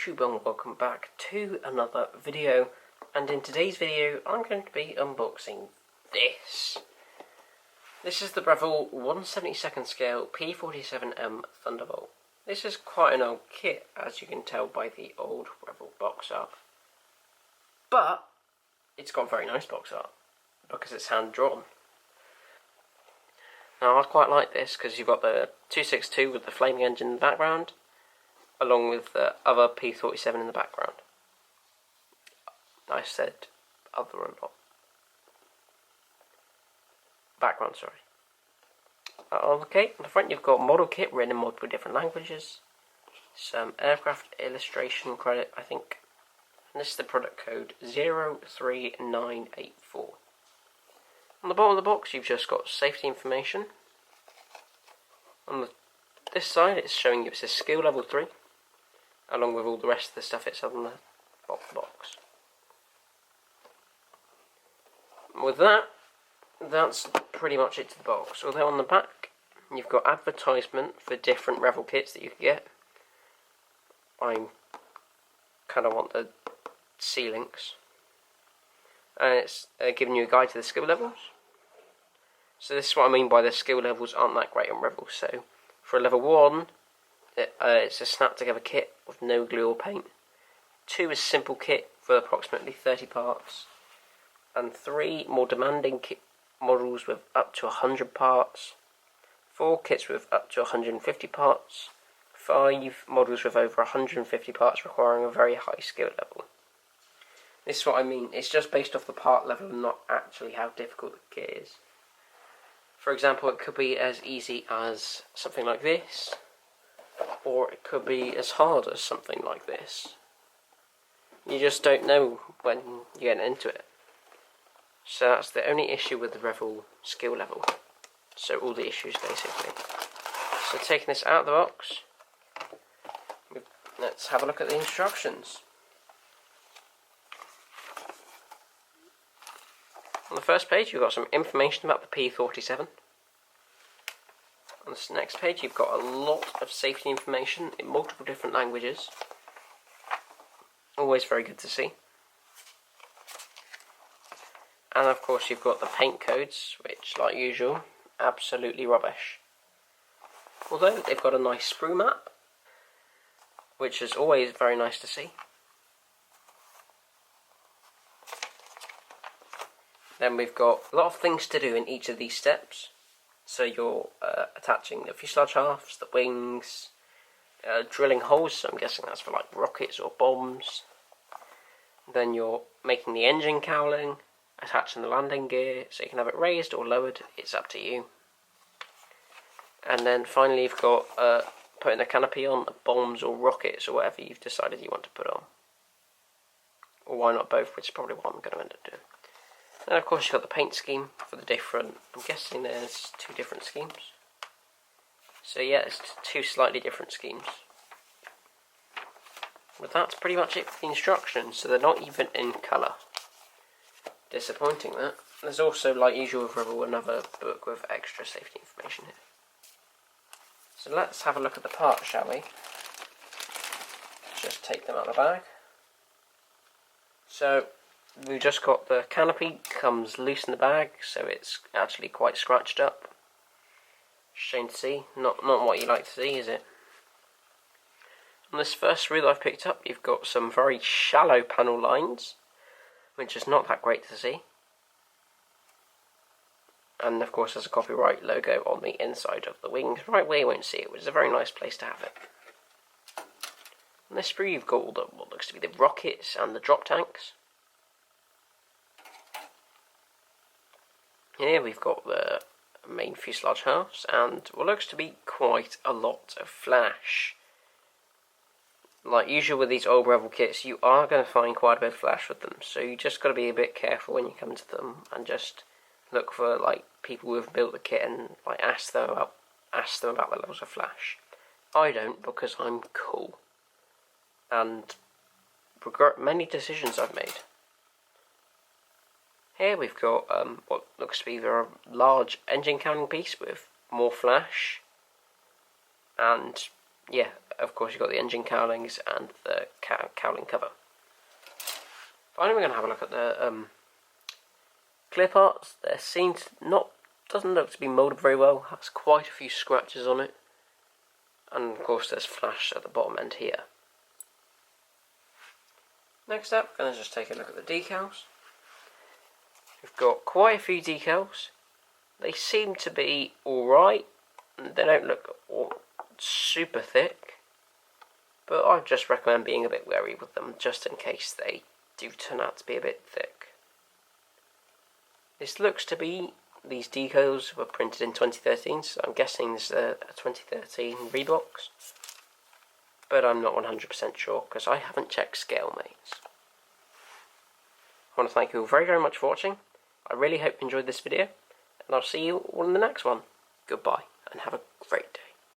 YouTube and welcome back to another video, and in today's video I'm going to be unboxing this. This is the Revell 1/72nd scale P-47M Thunderbolt. This is quite an old kit, as you can tell by the old Revell box art, but it's got very nice box art because it's hand drawn. Now I quite like this because you've got the 262 with the flaming engine in the background, along with the other P-47 in the background. I said other and not. Background, sorry. Okay, on the front you've got model kit written in multiple different languages, some aircraft illustration credit, I think, and this is the product code 03984. On the bottom of the box you've just got safety information. On this side it's showing you it's a skill level 3, along with all the rest of the stuff it's on the box. With that, that's pretty much it to the box. Although on the back you've got advertisement for different Revell kits that you can get. I kind of want the C-links. And it's giving you a guide to the skill levels. So this is what I mean by the skill levels aren't that great on Revell. So for a level 1, it's a snap together kit with no glue or paint. 2 is simple kit for approximately 30 parts. And 3 more demanding kit models with up to 100 parts. 4 kits with up to 150 parts. 5 models with over 150 parts requiring a very high skill level. This is what I mean, it's just based off the part level and not actually how difficult the kit is. For example, it could be as easy as something like this, or it could be as hard as something like this. You just don't know when you get into it. So that's the only issue with the Revell skill level. So all the issues basically. So taking this out of the box, let's have a look at the instructions. On the first page you've got some information about the P-47. On this next page you've got a lot of safety information in multiple different languages. Always very good to see. And of course you've got the paint codes, which, like usual, absolutely rubbish. Although they've got a nice sprue map, which is always very nice to see. Then we've got a lot of things to do in each of these steps. So you're attaching the fuselage halves, the wings, drilling holes, so I'm guessing that's for like rockets or bombs. Then you're making the engine cowling, attaching the landing gear, so you can have it raised or lowered, it's up to you. And then finally you've got putting the canopy on, bombs or rockets or whatever you've decided you want to put on. Or why not both, which is probably what I'm going to end up doing. And of course you've got the paint scheme for the different, I'm guessing there's 2 different schemes. So yeah, it's 2 slightly different schemes. But that's pretty much it for the instructions, so they're not even in colour. Disappointing that. There's also, like usual with Revell, another book with extra safety information here. So let's have a look at the parts, shall we? Just take them out of the bag. So we've just got the canopy, comes loose in the bag, so it's actually quite scratched up. Shame to see, not what you like to see, is it? On this first sprue that I've picked up, you've got some very shallow panel lines, which is not that great to see. And of course there's a copyright logo on the inside of the wings, right where you won't see it, which is a very nice place to have it. On this sprue you've got all the, what looks to be the rockets and the drop tanks. Here we've got the main fuselage halves and what looks to be quite a lot of flash. Like usual with these old Revell kits, you are going to find quite a bit of flash with them, so you just got to be a bit careful when you come to them and just look for like people who have built the kit and like ask them about the levels of flash. I don't, because I'm cool and regret many decisions I've made. Here we've got what looks to be a large engine cowling piece with more flash, and yeah, of course you've got the engine cowlings and the cowling cover. Finally, we're going to have a look at the clear parts. There seems doesn't look to be moulded very well. Has quite a few scratches on it, and of course there's flash at the bottom end here. Next up, we're going to just take a look at the decals. We've got quite a few decals. They seem to be alright. They don't look super thick, but I'd just recommend being a bit wary with them just in case they do turn out to be a bit thick. This looks to be, these decals were printed in 2013, so I'm guessing this is a 2013 rebox, but I'm not 100% sure because I haven't checked scale mates. I want to thank you all very, very much for watching. I really hope you enjoyed this video, and I'll see you all in the next one. Goodbye, and have a great day.